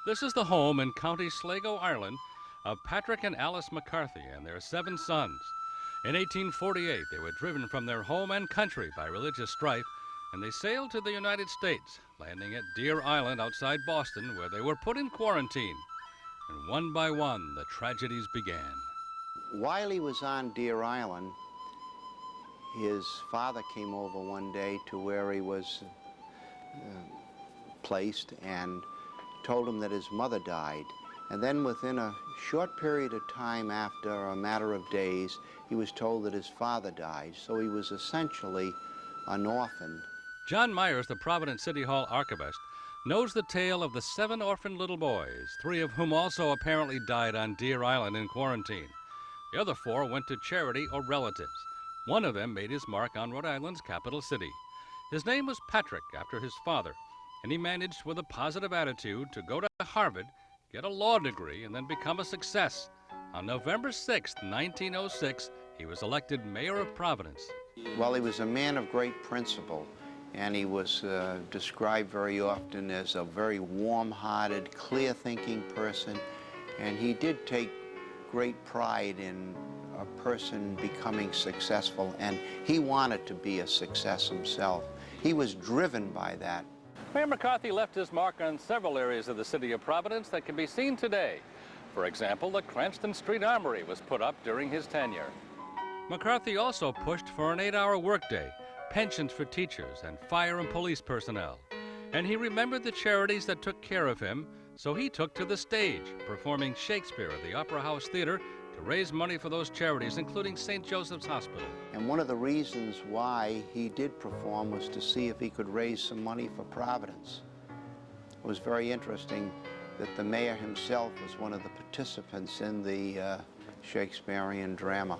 This is the home in County Sligo, Ireland, of Patrick and Alice McCarthy and their 7 sons. In 1848, they were driven from their home and country by religious strife, and they sailed to the United States, landing at Deer Island outside Boston, where they were put in quarantine. And one by one, the tragedies began. While he was on Deer Island, his father came over one day to where he was placed and told him that his mother died. And then within a short period of time, after a matter of days, he was told that his father died. So he was essentially an orphan. John Myers, the Providence City Hall archivist, knows the tale of the 7 orphaned little boys, 3 of whom also apparently died on Deer Island in quarantine. The other 4 went to charity or relatives. One of them made his mark on Rhode Island's capital city. His name was Patrick, after his father, and he managed with a positive attitude to go to Harvard, get a law degree, and then become a success. On November 6, 1906, he was elected mayor of Providence. Well, he was a man of great principle, and he was described very often as a very warm-hearted, clear-thinking person, and he did take great pride in a person becoming successful, and he wanted to be a success himself. He was driven by that. Mayor McCarthy left his mark on several areas of the city of Providence that can be seen today. For example, the Cranston Street Armory was put up during his tenure. McCarthy also pushed for an 8-hour workday, pensions for teachers, and fire and police personnel. And he remembered the charities that took care of him, so he took to the stage, performing Shakespeare at the Opera House Theater to raise money for those charities, including St. Joseph's Hospital. And one of the reasons why he did perform was to see if he could raise some money for Providence. It was very interesting that the mayor himself was one of the participants in the Shakespearean drama.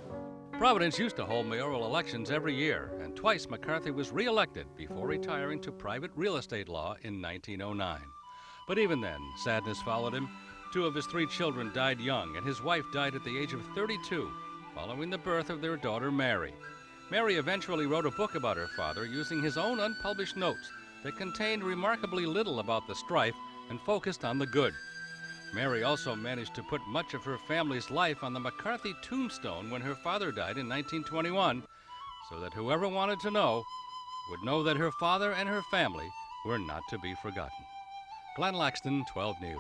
Providence used to hold mayoral elections every year, and twice McCarthy was re-elected before retiring to private real estate law in 1909. But even then, sadness followed him. 2 of his 3 children died young, and his wife died at the age of 32, following the birth of their daughter, Mary. Mary eventually wrote a book about her father using his own unpublished notes that contained remarkably little about the strife and focused on the good. Mary also managed to put much of her family's life on the McCarthy tombstone when her father died in 1921, so that whoever wanted to know would know that her father and her family were not to be forgotten. Glenn Laxton, 12 News.